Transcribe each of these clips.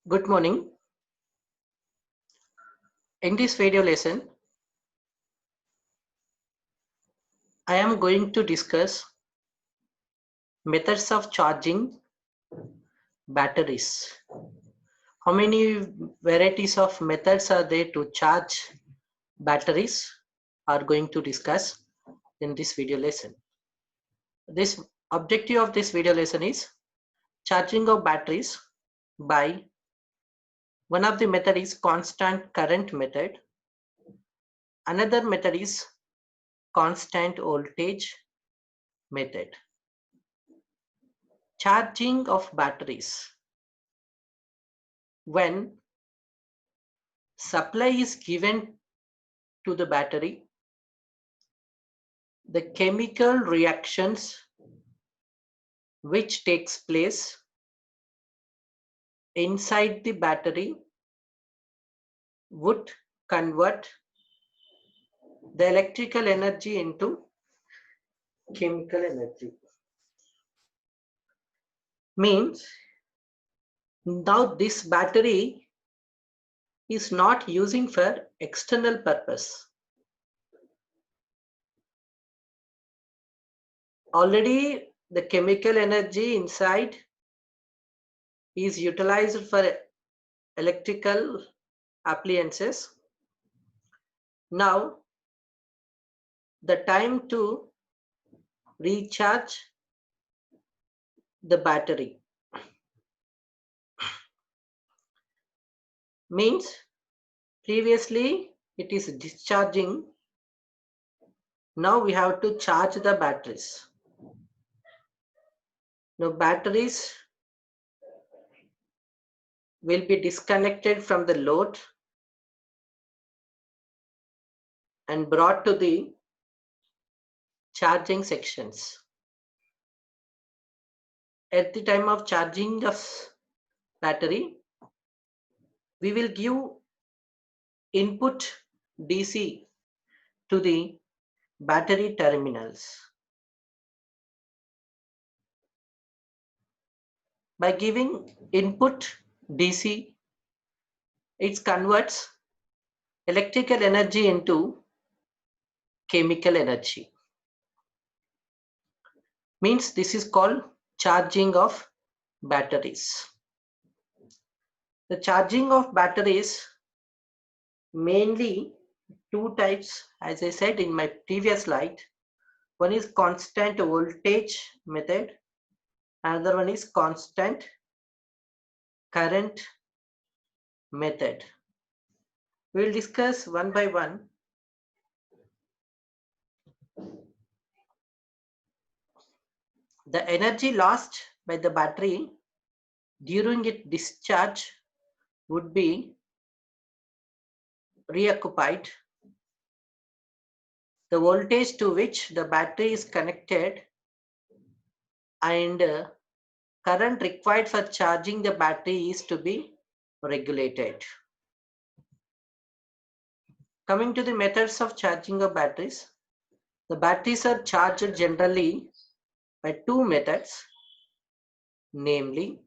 Good morning. In this video lesson, I am going to discuss methods of charging batteries. How many varieties of methods are there to charge batteries are going to discuss in this video lesson. This objective of this video lesson is charging of batteries by one of the method is constant current method. Another method is constant voltage method. Charging of batteries. When supply is given to the battery, the chemical reactions which takes place inside the battery would convert the electrical energy into chemical energy. Means now this battery is not using for external purpose. Already the chemical energy inside is utilized for electrical appliances. Now the time to recharge the battery means previously it is discharging. Now we have to charge the batteries. Now batteries will be disconnected from the load and brought to the charging sections. At the time of charging of battery, we will give input DC to the battery terminals. By giving input DC, it converts electrical energy into chemical energy. Means this is called charging of batteries. The charging of batteries mainly two types, as I said in my previous slide. One is constant voltage method, another one is constant current method. We will discuss one by one. The energy lost by the battery during its discharge would be reoccupied. The voltage to which the battery is connected and current required for charging the battery is to be regulated. Coming to the methods of charging of batteries, the batteries are charged generally by two methods, namely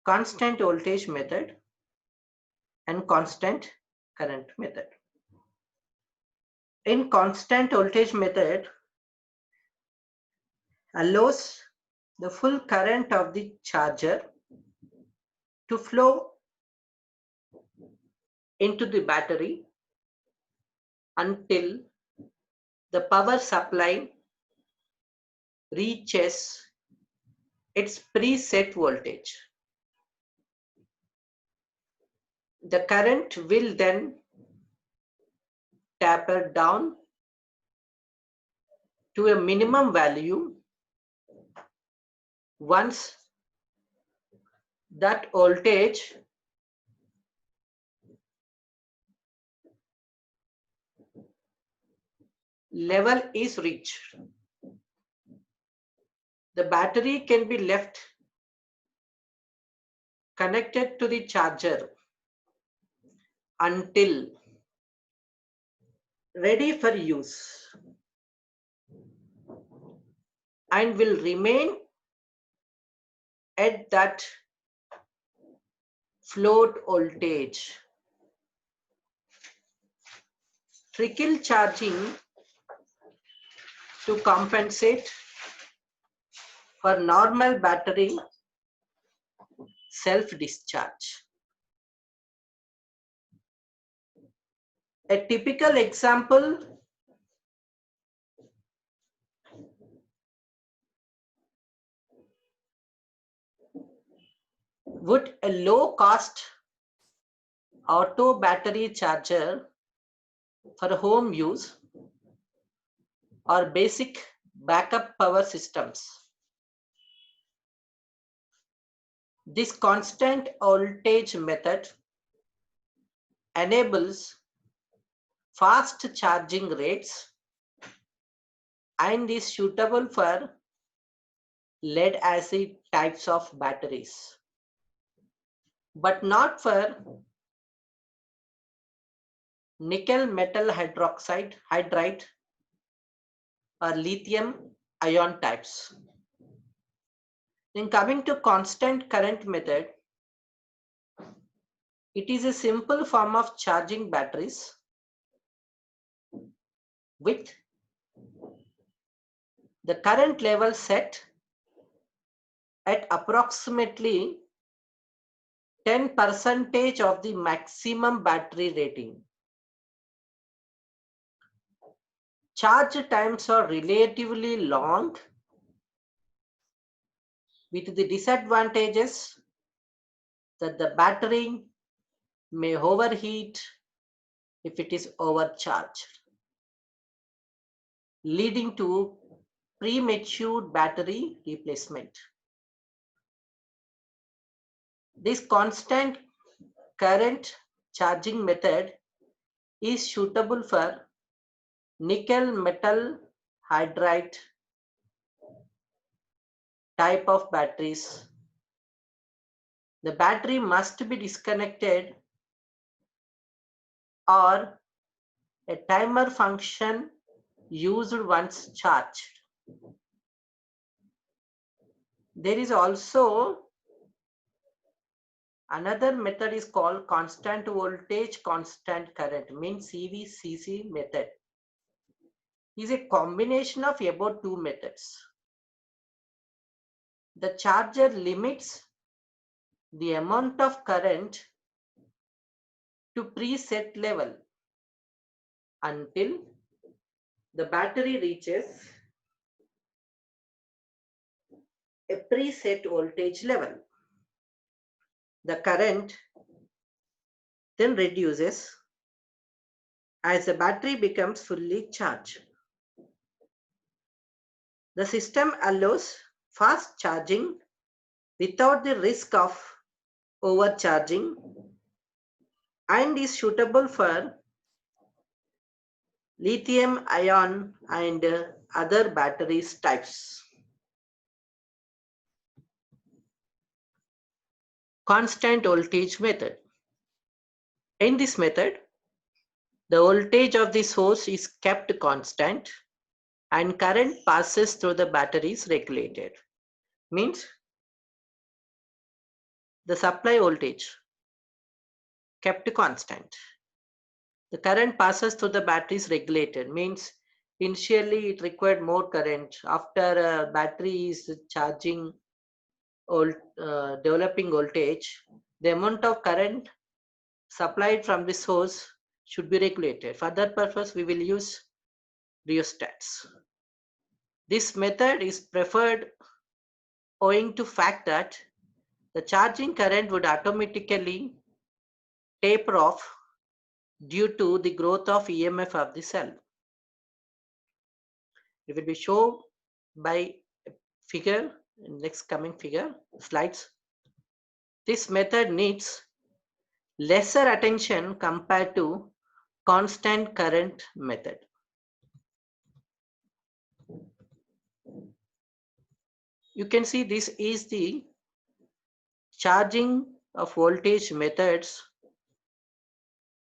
constant voltage method and constant current method. In constant voltage method allows the full current of the charger to flow into the battery until the power supply reaches its preset voltage. The current will then taper down to a minimum value once that voltage level is reached. The battery can be left connected to the charger until ready for use and will remain at that float voltage. Trickle charging to compensate for normal battery self-discharge. A typical example would a low-cost auto battery charger for home use or basic backup power systems. This constant voltage method enables fast charging rates and is suitable for lead acid types of batteries, but not for nickel metal hydride or lithium ion types. In coming to constant current method, it is a simple form of charging batteries with the current level set at approximately 10% of the maximum battery rating. Charge times are relatively long, with the disadvantages that the battery may overheat if it is overcharged, leading to premature battery replacement. This constant current charging method is suitable for nickel metal hydride type of batteries. The battery must be disconnected or a timer function used once charged. There is also another method is called constant voltage constant current, means CVCC method. It is a combination of about two methods. The charger limits the amount of current to preset level until the battery reaches a preset voltage level. The current then reduces as the battery becomes fully charged. The system allows fast charging without the risk of overcharging and is suitable for lithium ion and other batteries types. Constant voltage method. In this method, the voltage of the source is kept constant and current passes through the battery is regulated. Means the supply voltage kept constant. The current passes through the battery is regulated. Means initially it required more current. After battery is charging developing voltage, the amount of current supplied from the source should be regulated. For that purpose, we will use rheostats. This method is preferred owing to fact that the charging current would automatically taper off due to the growth of EMF of the cell. It will be shown by figure in next coming figure slides. This method needs lesser attention compared to constant current method. You can see this is the charging of voltage methods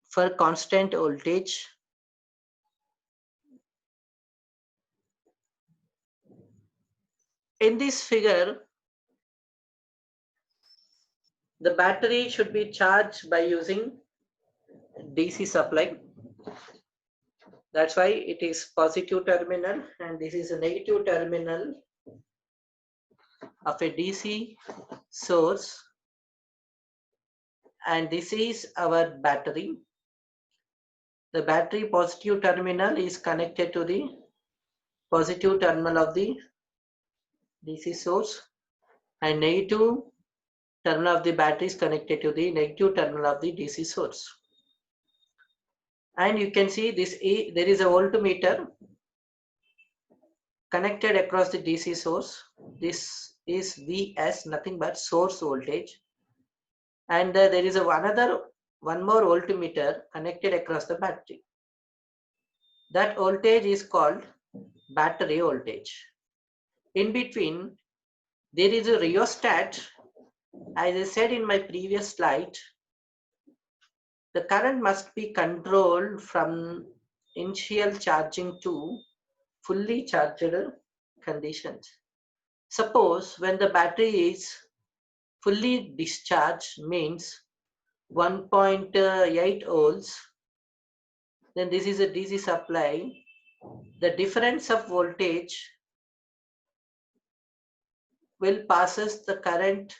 for constant voltage. In this figure, The battery should be charged by using DC supply. That's why it is positive terminal and this is a negative terminal of a DC source, and this is our battery. The battery positive terminal is connected to the positive terminal of the DC source and negative terminal of the battery is connected to the negative terminal of the DC source. And you can see this, there is a voltmeter connected across the DC source. This is Vs, nothing but source voltage. And there is one more voltmeter connected across the battery. That voltage is called battery voltage. In between, there is a rheostat. As I said in my previous slide, the current must be controlled from initial charging to fully charged conditions. Suppose when the battery is fully discharged, means 1.8 volts, then this is a DC supply. The difference of voltage will passes the current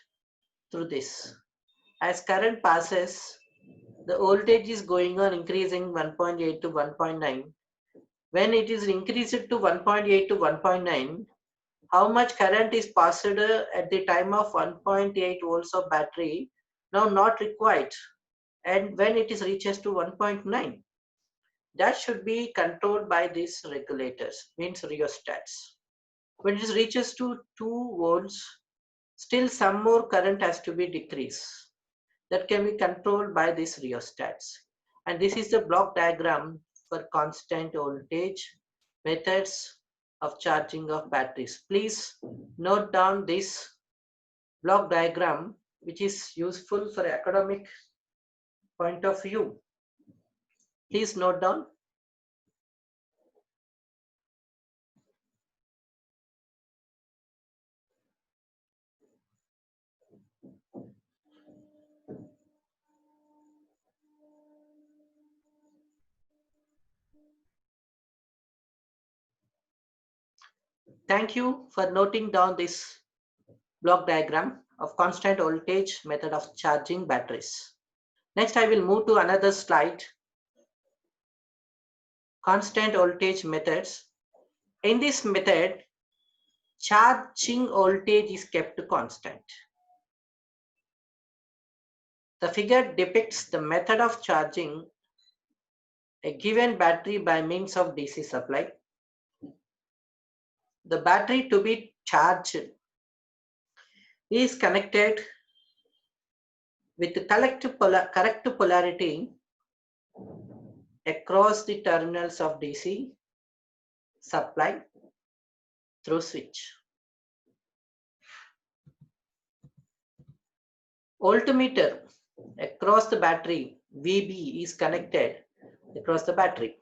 through this. As current passes, the voltage is going on increasing 1.8 to 1.9. When it is increased to 1.8 to 1.9, how much current is passed at the time of 1.8 volts of battery now not required, and when it is reaches to 1.9, that should be controlled by these regulators, means rheostats. When it reaches to 2 volts, still some more current has to be decreased. That can be controlled by these rheostats. And this is the block diagram for constant voltage methods of charging of batteries. Please note down this block diagram, which is useful for academic point of view. Please note down. Thank you for noting down this block diagram of constant voltage method of charging batteries. Next, I will move to another slide. Constant voltage methods. In this method, charging voltage is kept constant. The figure depicts the method of charging a given battery by means of DC supply. The battery to be charged is connected with the correct polarity across the terminals of DC supply through switch. Voltmeter across the battery VB is connected across the battery.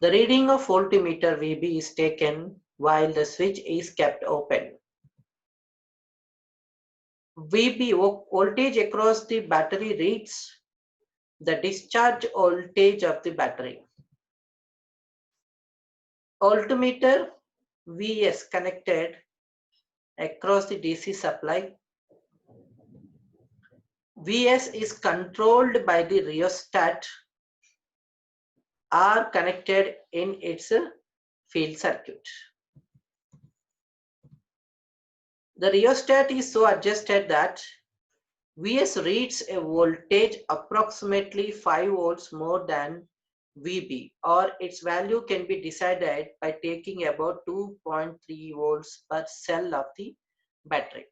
The reading of voltmeter VB is taken while the switch is kept open. VB voltage across the battery reads the discharge voltage of the battery. Voltmeter VS connected across the DC supply. VS is controlled by the rheostat are connected in its field circuit. The rheostat is so adjusted that Vs reads a voltage approximately 5 volts more than Vb, or its value can be decided by taking about 2.3 volts per cell of the battery.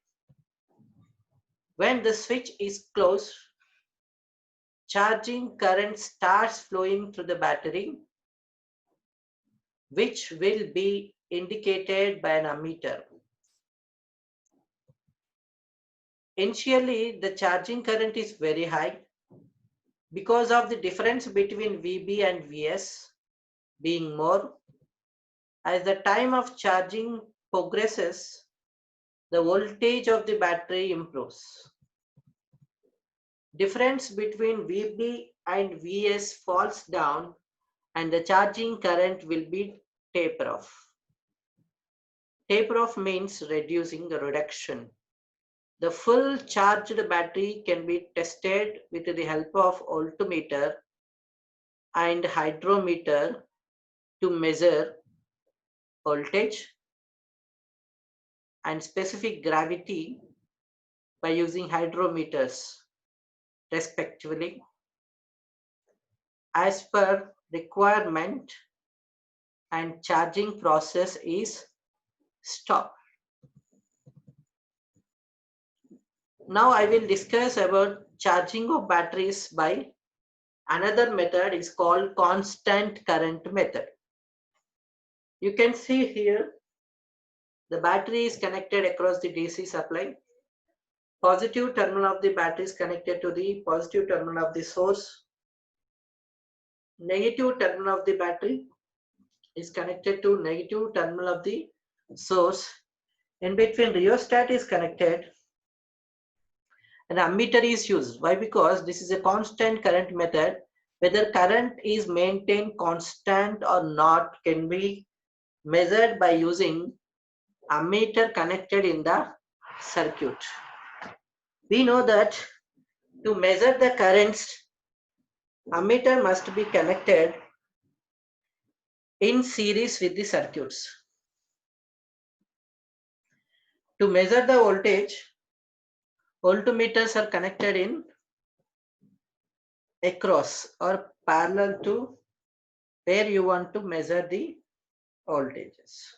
When the switch is closed, charging current starts flowing through the battery, which will be indicated by an ammeter. Initially, the charging current is very high because of the difference between Vb and Vs being more. As the time of charging progresses, the voltage of the battery improves. Difference between VB and VS falls down and the charging current will be taper off. Taper off means reducing the reduction. The full charged battery can be tested with the help of voltmeter and hydrometer to measure voltage and specific gravity by using hydrometers respectively as per requirement, and charging process is stopped. Now I will discuss about charging of batteries by another method is called constant current method. You can see here the battery is connected across the DC supply. Positive terminal of the battery is connected to the positive terminal of the source. Negative terminal of the battery is connected to negative terminal of the source. In between, rheostat is connected. An ammeter is used. Why? Because this is a constant current method. Whether current is maintained constant or not can be measured by using ammeter connected in the circuit. We know that to measure the currents, ammeter must be connected in series with the circuits. To measure the voltage, voltmeters are connected in across or parallel to where you want to measure the voltages.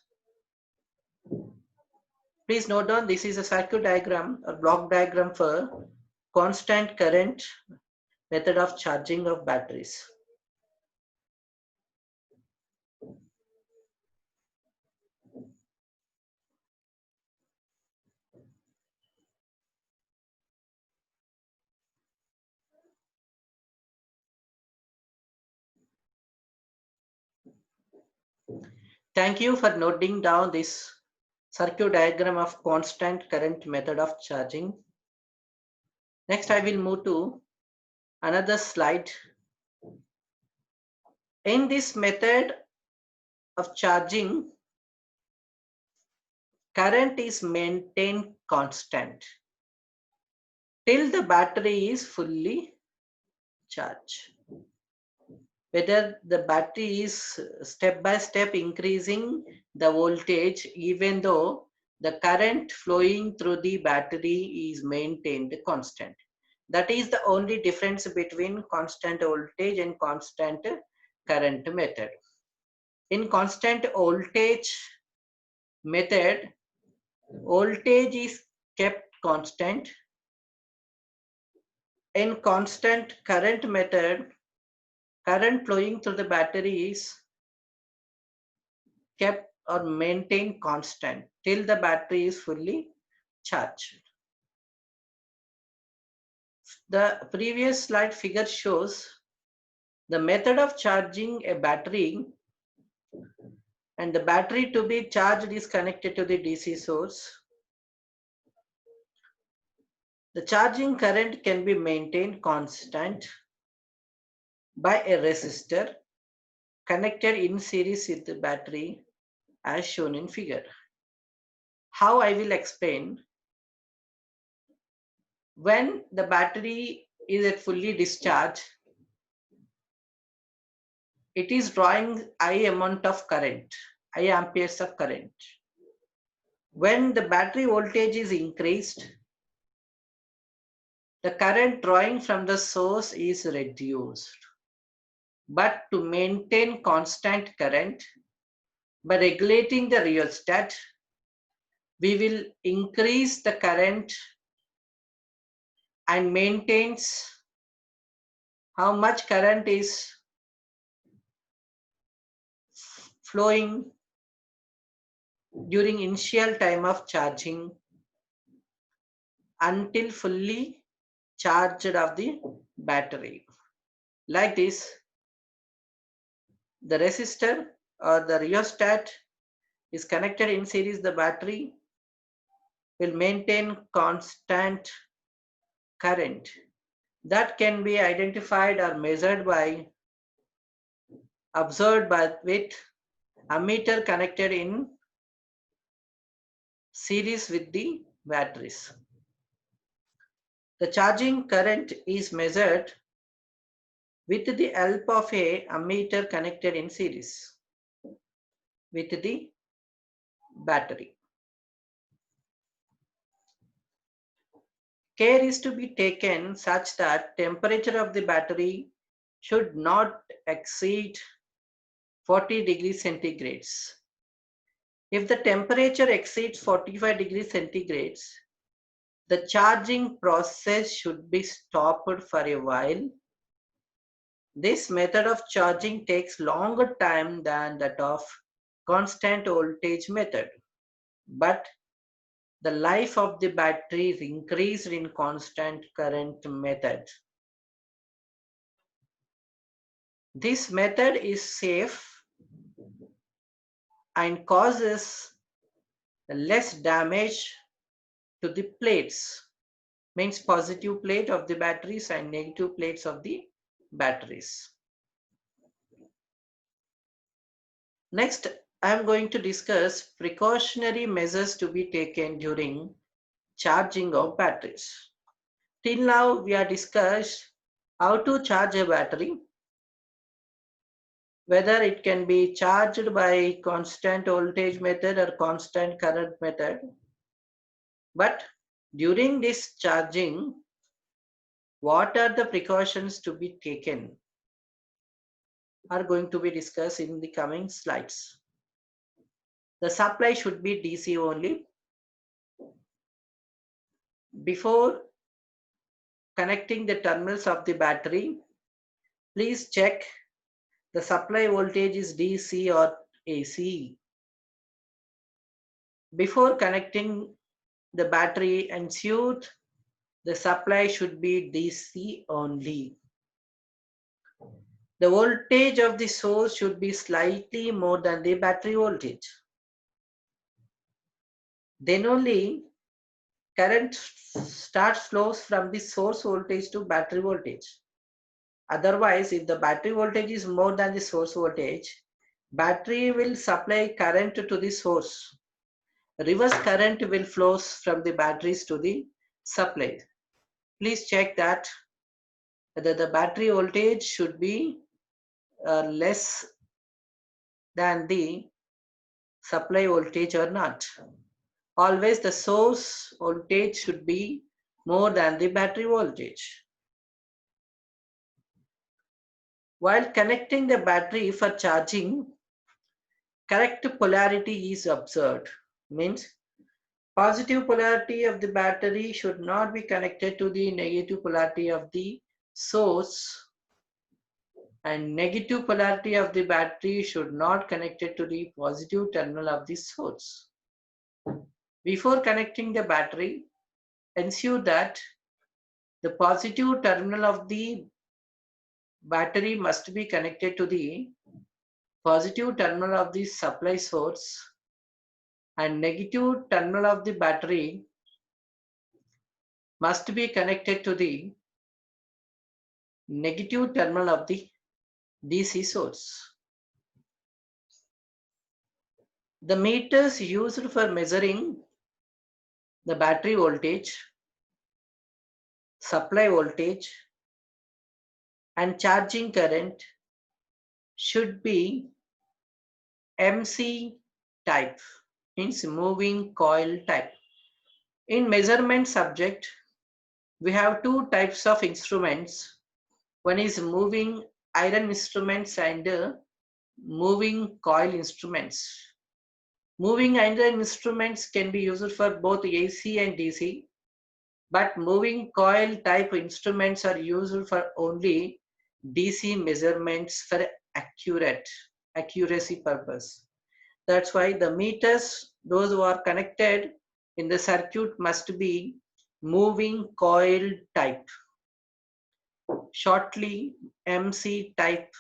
Please note down, this is a circuit diagram or block diagram for constant current method of charging of batteries. Thank you for noting down this circuit diagram of constant current method of charging. Next, I will move to another slide. In this method of charging, current is maintained constant till the battery is fully charged. Whether the battery is step by step increasing the voltage, even though the current flowing through the battery is maintained constant. That is the only difference between constant voltage and constant current method. In constant voltage method, voltage is kept constant. In constant current method, current flowing through the battery is kept or maintained constant till the battery is fully charged. The previous slide figure shows the method of charging a battery, and the battery to be charged is connected to the DC source. The charging current can be maintained constant by a resistor connected in series with the battery as shown in figure. How I will explain. When the battery is at fully discharged, it is drawing high amount of current, high amperes of current. When the battery voltage is increased, the current drawing from the source is reduced. But to maintain constant current, by regulating the rheostat, we will increase the current and maintains how much current is flowing during initial time of charging until fully charged of the battery. Like this, the resistor or the rheostat is connected in series. The battery will maintain constant current that can be identified or measured by observed by with ammeter connected in series with the batteries. The charging current is measured with the help of a ammeter connected in series with the battery. Care is to be taken such that temperature of the battery should not exceed 40 degrees centigrades. If the temperature exceeds 45 degrees centigrades, the charging process should be stopped for a while. This method of charging takes longer time than that of constant voltage method, but the life of the battery is increased in constant current method. This method is safe and causes less damage to the plates, means positive plate of the batteries and negative plates of the batteries. Next, I am going to discuss precautionary measures to be taken during charging of batteries. Till now, we have discussed how to charge a battery, whether it can be charged by constant voltage method or constant current method. But during this charging, what are the precautions to be taken are going to be discussed in the coming slides. The supply should be DC only. Before connecting the terminals of the battery, please check the supply voltage is DC or AC. Before connecting the battery, ensure the supply should be DC only. The voltage of the source should be slightly more than the battery voltage. Then only current flows from the source voltage to battery voltage. Otherwise, if the battery voltage is more than the source voltage, battery will supply current to the source. Reverse current will flow from the batteries to the supply. Please check that whether the battery voltage should be less than the supply voltage or not. Always the source voltage should be more than the battery voltage. While connecting the battery for charging, correct polarity is observed. Means positive polarity of the battery should not be connected to the negative polarity of the source, and negative polarity of the battery should not connected to the positive terminal of the source. Before connecting the battery, ensure that the positive terminal of the battery must be connected to the positive terminal of the supply source, and negative terminal of the battery must be connected to the negative terminal of the DC source. The meters used for measuring the battery voltage, supply voltage, and charging current should be MC type, means moving coil type. In measurement subject, we have two types of instruments. One is moving iron instruments and moving coil instruments. Moving iron instruments can be used for both AC and DC, but moving coil type instruments are used for only DC measurements for accuracy purpose. That's why the meters, those who are connected in the circuit, must be moving coil type, shortly MC type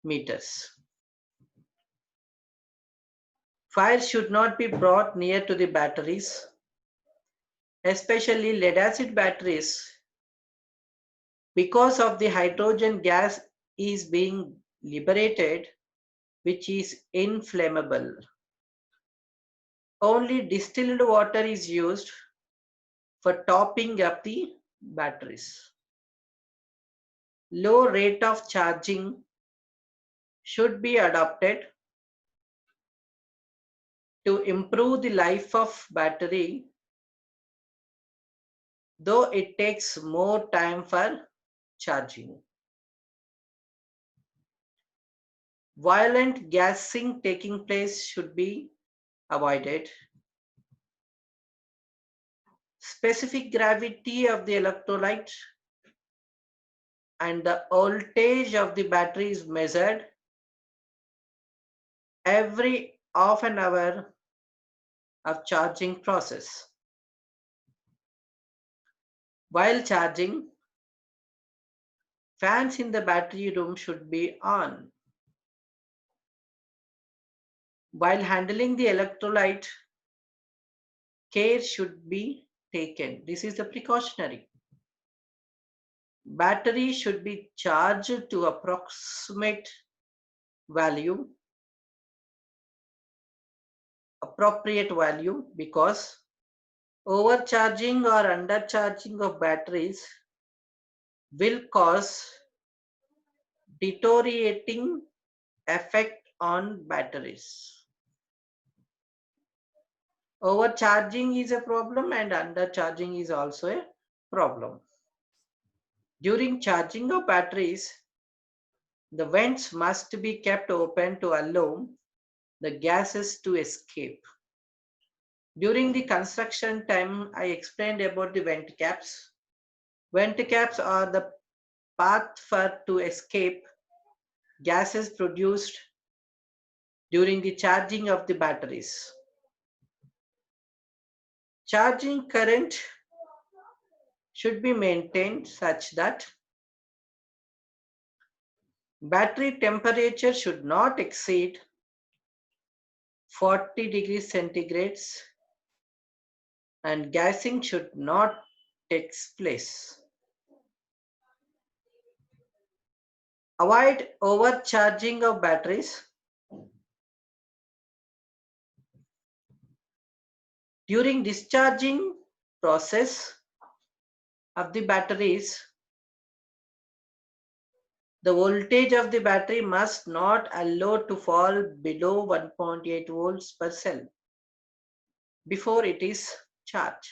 meters. Fire should not be brought near to the batteries, especially lead acid batteries. because of the hydrogen gas is being liberated, which is inflammable. Only distilled water is used for topping up the batteries. Low rate of charging should be adopted to improve the life of battery, though it takes more time for charging. Violent gassing taking place should be avoided. Specific gravity of the electrolyte and the voltage of the battery is measured every half an hour of charging process. While charging, fans in the battery room should be on. While handling the electrolyte, care should be taken. This is the precautionary. Battery should be charged to approximate value, appropriate value, because overcharging or undercharging of batteries will cause deteriorating effect on batteries. Overcharging is a problem and undercharging is also a problem. During charging of batteries, the vents must be kept open to allow the gases to escape. During the construction time, I explained about the vent caps. Vent caps are the path for to escape gases produced during the charging of the batteries. Charging current should be maintained such that battery temperature should not exceed 40 degrees centigrades and gassing should not take place. Avoid overcharging of batteries. During discharging process of the batteries, the voltage of the battery must not allow to fall below 1.8 volts per cell before it is charged.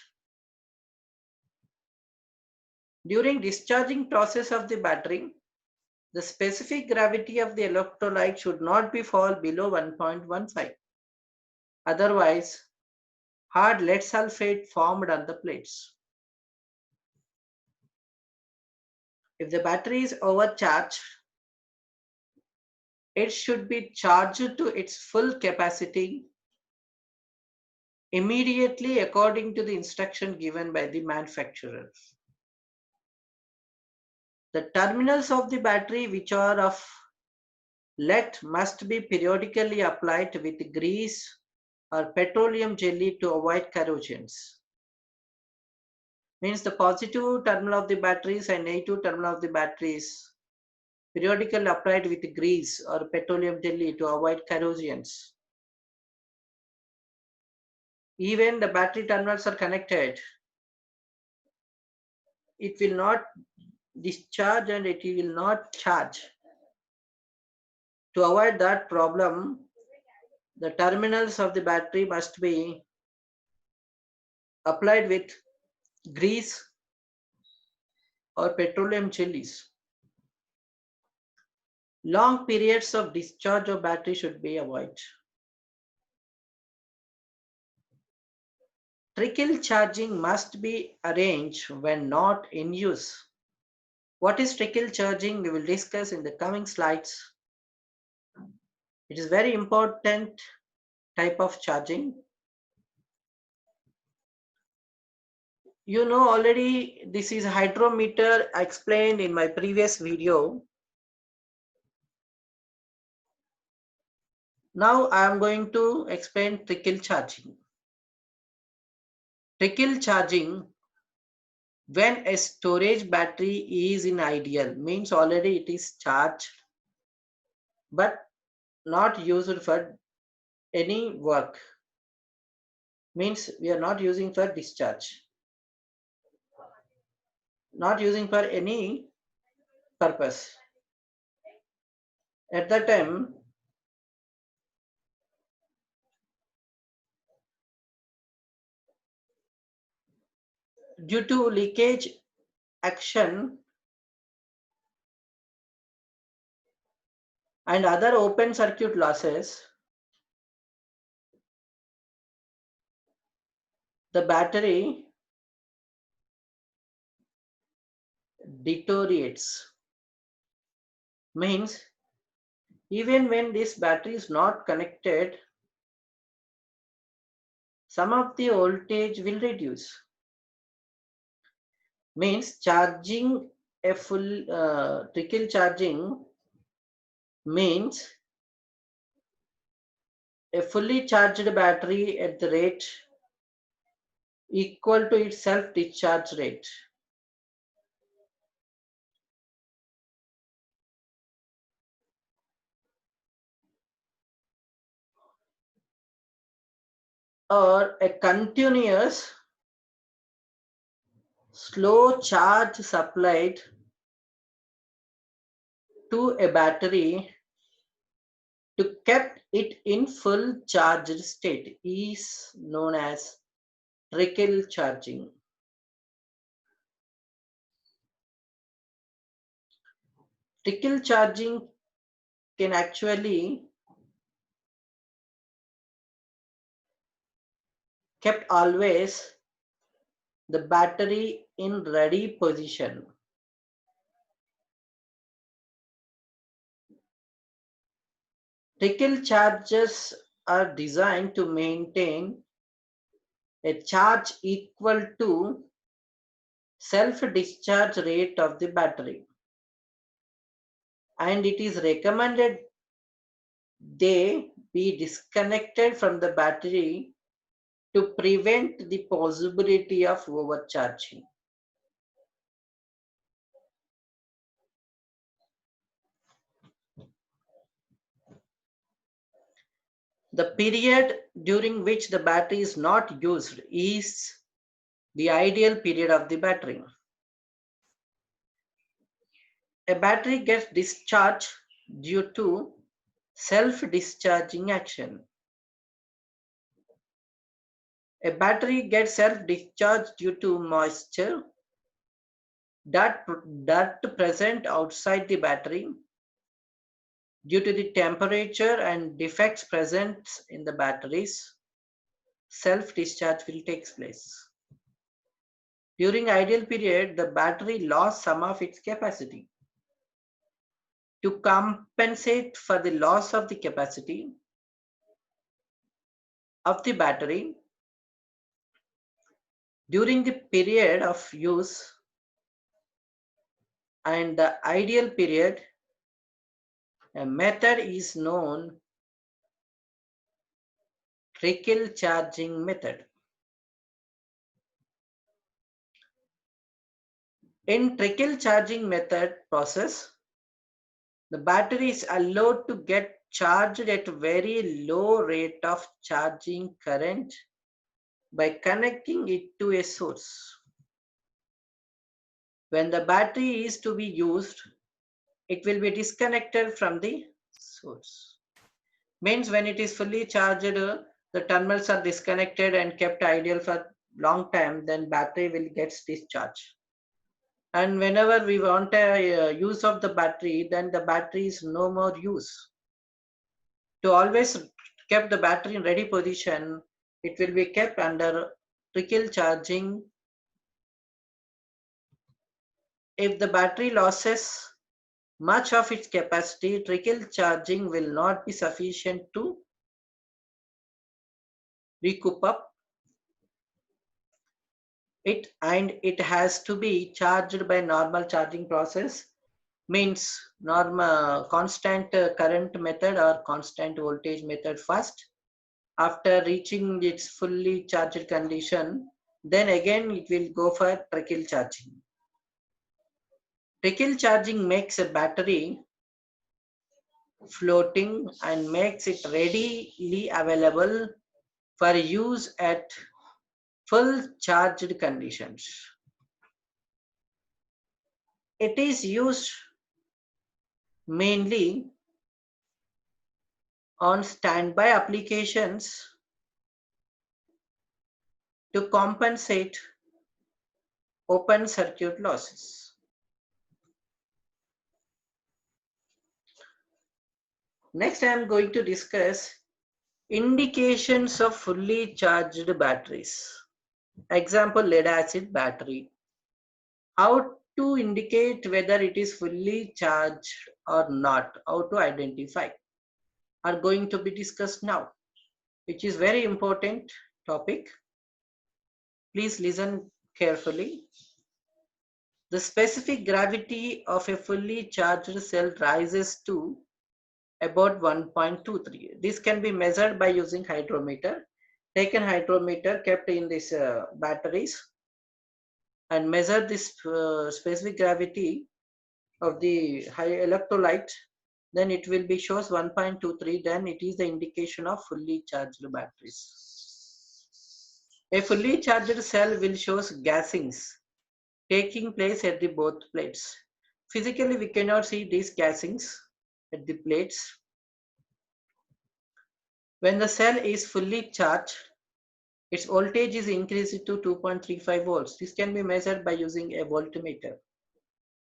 During discharging process of the battery, the specific gravity of the electrolyte should not be fall below 1.15. Otherwise, hard lead sulfate formed on the plates. If the battery is overcharged, it should be charged to its full capacity immediately according to the instruction given by the manufacturer. The terminals of the battery which are of lead must be periodically applied with grease or petroleum jelly to avoid corrosions. Means the positive terminal of the batteries and negative terminal of the batteries periodically applied with grease or petroleum jelly to avoid corrosions. Even the battery terminals are connected, it will not discharge and it will not charge. To avoid that problem, the terminals of the battery must be applied with grease or petroleum jellies. Long periods of discharge of battery should be avoided. Trickle charging must be arranged when not in use. What is trickle charging? We will discuss in the coming slides. It is very important type of charging. You know already this is hydrometer I explained in my previous video. Now I am going to explain trickle charging. Trickle charging When a storage battery is in ideal, means already it is charged but not used for any work, means we are not using for discharge, not using for any purpose. At that time, due to leakage action and other open circuit losses, the battery deteriorates. Means even when this battery is not connected, some of the voltage will reduce. Means charging a full trickle charging means a fully charged battery at the rate equal to its self discharge rate. Or a continuous slow charge supplied to a battery to keep it in full charged state is known as trickle charging. Trickle charging can actually kept always the battery in ready position. Trickle chargers are designed to maintain a charge equal to self-discharge rate of the battery, and it is recommended they be disconnected from the battery to prevent the possibility of overcharging. The period during which the battery is not used is the ideal period of the battery. A battery gets discharged due to self-discharging action. A battery gets self-discharged due to moisture, dirt present outside the battery, due to the temperature and defects present in the batteries. Self-discharge will take place. During ideal period, the battery lost some of its capacity. To compensate for the loss of the capacity of the battery during the period of use and the ideal period, a method is known trickle charging method. In trickle charging method process, the battery is allowed to get charged at a very low rate of charging current by connecting it to a source. When the battery is to be used, it will be disconnected from the source. Means when it is fully charged, the terminals are disconnected and kept ideal for long time, then battery will get discharged. And whenever we want a use of the battery, then the battery is no more use. To always keep the battery in ready position, it will be kept under trickle charging. If the battery loses much of its capacity, trickle charging will not be sufficient to recoup up it, and it has to be charged by normal charging process, means normal constant current method or constant voltage method first. After reaching its fully charged condition, Then again it will go for trickle charging. Trickle charging makes a battery floating and makes it readily available for use at full charged conditions. It is used mainly on standby applications to compensate open circuit losses. Next, I am going to discuss indications of fully charged batteries. Example, lead acid battery. How to indicate whether it is fully charged or not, how to identify, are going to be discussed now, which is very important topic. Please listen carefully. The specific gravity of a fully charged cell rises to about 1.23. This can be measured by using hydrometer. Take an hydrometer kept in these batteries and measure this specific gravity of the high electrolyte, then it will be shows 1.23. Then it is the indication of fully charged batteries. A fully charged cell will shows gasings taking place at the both plates. Physically, we cannot see these gasings at the plates. When the cell is fully charged, its voltage is increased to 2.35 volts. This can be measured by using a voltmeter.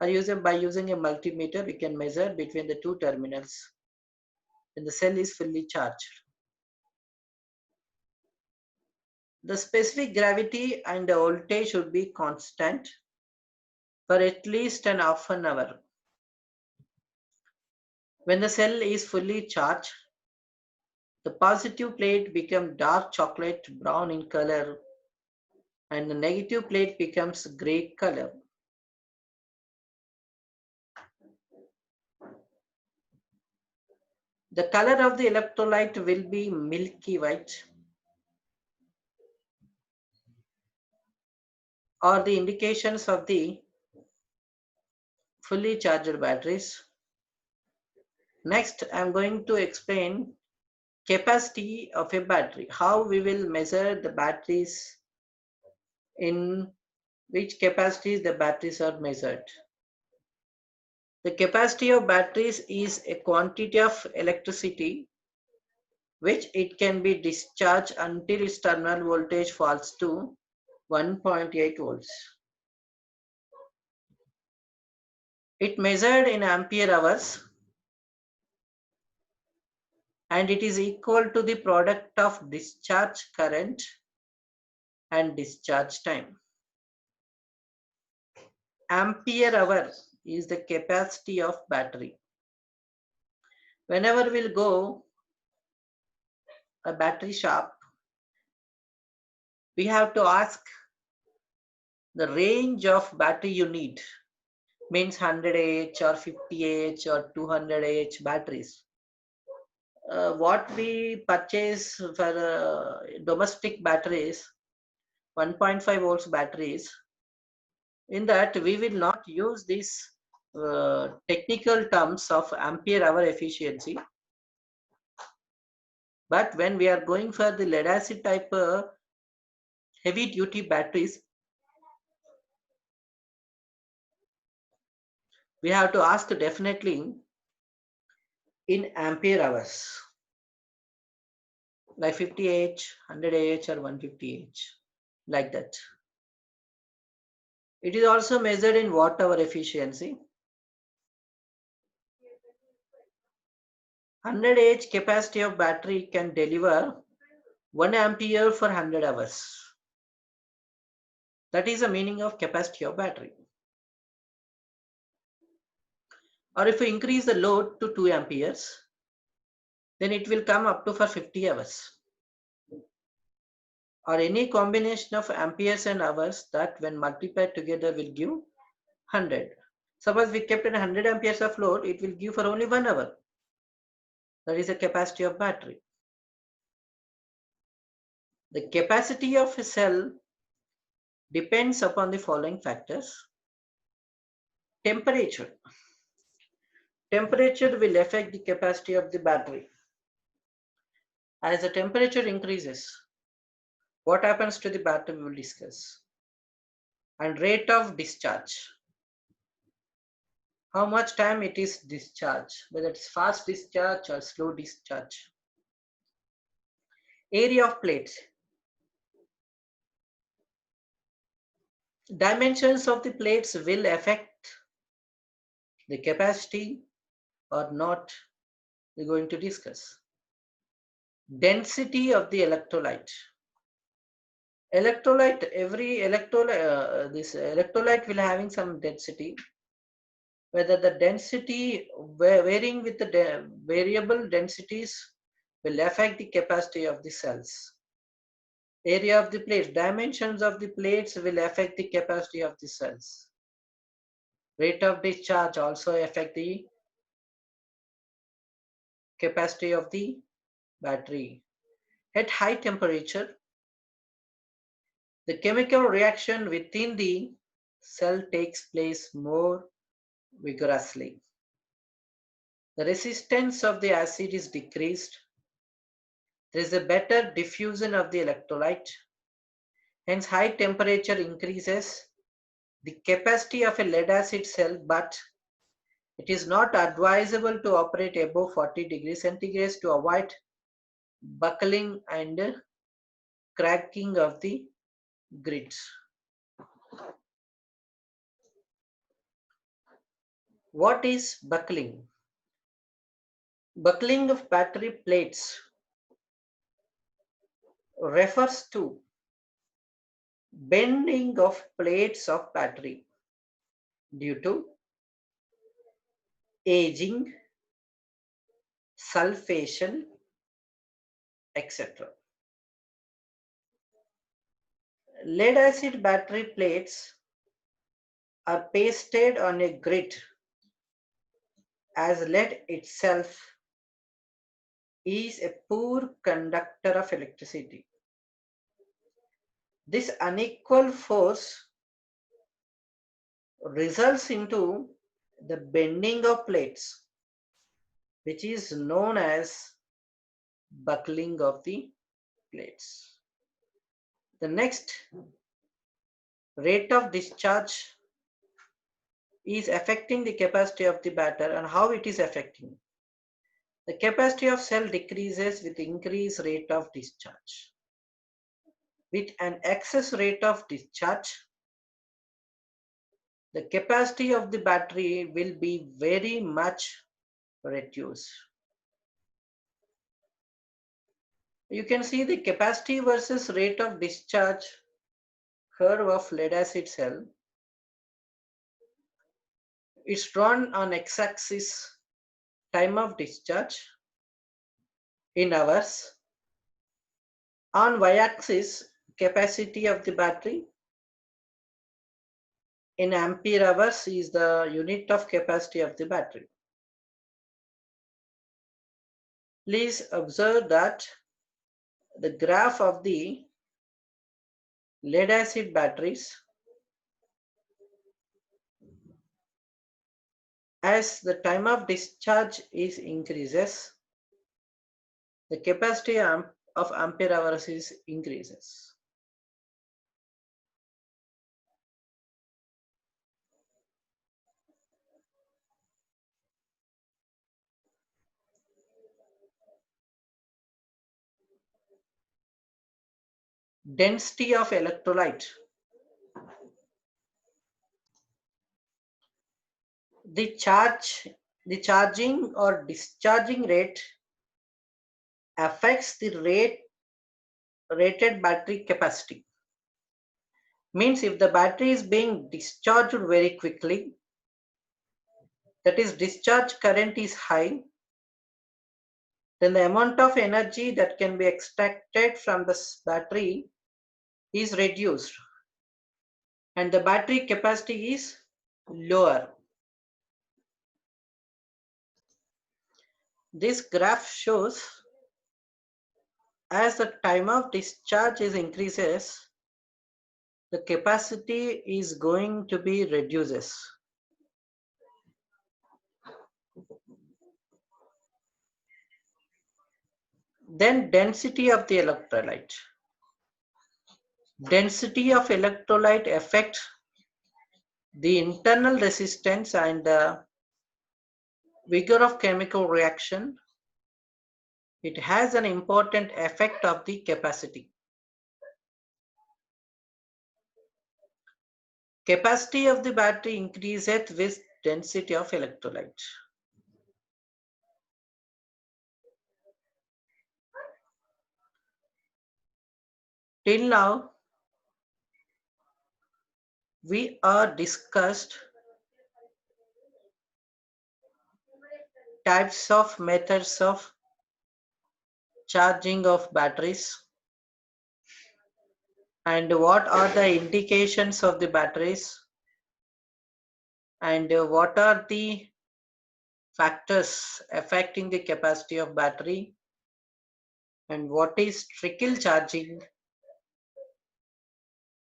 Or by using a multimeter, we can measure between the two terminals when the cell is fully charged. The specific gravity and the voltage should be constant for at least an half an hour. When the cell is fully charged, the positive plate becomes dark chocolate brown in color and the negative plate becomes gray color. The color of the electrolyte will be milky white, or the indications of the fully charged batteries. Next, I am going to explain capacity of a battery, how we will measure the batteries, in which capacities the batteries are measured. The capacity of batteries is a quantity of electricity which it can be discharged until its terminal voltage falls to 1.8 volts. It measured in ampere hours and it is equal to the product of discharge current and discharge time. Ampere hour is the capacity of battery. Whenever we'll go a battery shop, we have to ask the range of battery you need. Means 100 Ah or 50 Ah or 200 Ah batteries. What we purchase for domestic batteries, 1.5 volts batteries, in that we will not use these technical terms of ampere hour efficiency. But when we are going for the lead acid type heavy duty batteries, we have to ask definitely in ampere hours, like 50 Ah, 100 Ah or 150 Ah, like that. It is also measured in watt hour efficiency. 100 Ah capacity of battery can deliver 1 ampere for 100 hours. That is the meaning of capacity of battery. Or if we increase the load to 2 amperes, then it will come up to for 50 hours. Or any combination of amperes and hours that when multiplied together will give 100. Suppose we kept 100 amperes of load, it will give for only 1 hour. That is the capacity of battery. The capacity of a cell depends upon the following factors. Temperature. Temperature will affect the capacity of the battery. As the temperature increases, what happens to the battery we will discuss. And rate of discharge. How much time it is discharged, whether it's fast discharge or slow discharge. Area of plates. Dimensions of the plates will affect the capacity or not, we're going to discuss. Density of the electrolyte. Every electrolyte, this electrolyte will having some density. Whether the density varying with the variable densities will affect the capacity of the cells. Area of the plates, dimensions of the plates will affect the capacity of the cells. Rate of discharge also affect the capacity of the battery. At high temperature, the chemical reaction within the cell takes place more vigorously. The resistance of the acid is decreased. There is a better diffusion of the electrolyte. Hence, high temperature increases the capacity of a lead acid cell, but it is not advisable to operate above 40 degrees centigrade to avoid buckling and cracking of the grids. What is buckling? Buckling of battery plates refers to bending of plates of battery due to aging, sulfation, etc. Lead acid battery plates are pasted on a grid as lead itself is a poor conductor of electricity. This unequal force results into the bending of plates, which is known as buckling of the plates. The next, rate of discharge is affecting the capacity of the battery. And how it is affecting? The capacity of cell decreases with increased rate of discharge. With an excess rate of discharge, the capacity of the battery will be very much reduced. You can see the capacity versus rate of discharge curve of lead acid cell. It's drawn on x-axis time of discharge in hours. On y-axis capacity of the battery. In ampere hours is the unit of capacity of the battery. Please observe that the graph of the lead acid batteries, as the time of discharge is increases, the capacity of ampere hours is increases. Density of electrolyte. The charging or discharging rate affects the rated battery capacity. Means if the battery is being discharged very quickly, that is discharge current is high, then the amount of energy that can be extracted from the battery is reduced and the battery capacity is lower. This graph shows as the time of discharge is increases, the capacity is going to be reduces. Then density of the electrolyte. Density of electrolyte affects the internal resistance and the vigor of chemical reaction. It has an important effect of the capacity. Capacity of the battery increases with density of electrolyte. Till now, we are discussed types of methods of charging of batteries and what are the indications of the batteries and what are the factors affecting the capacity of battery and what is trickle charging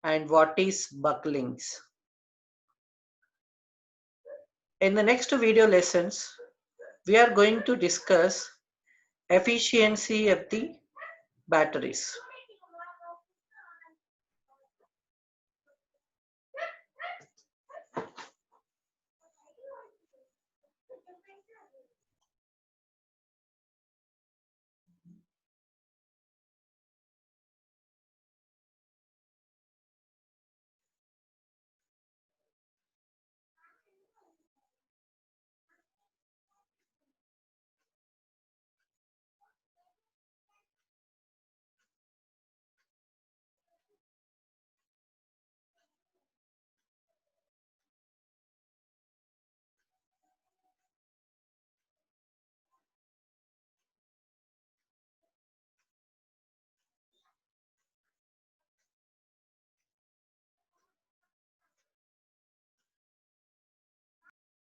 and what is bucklings. In the next video lessons, we are going to discuss efficiency of the batteries.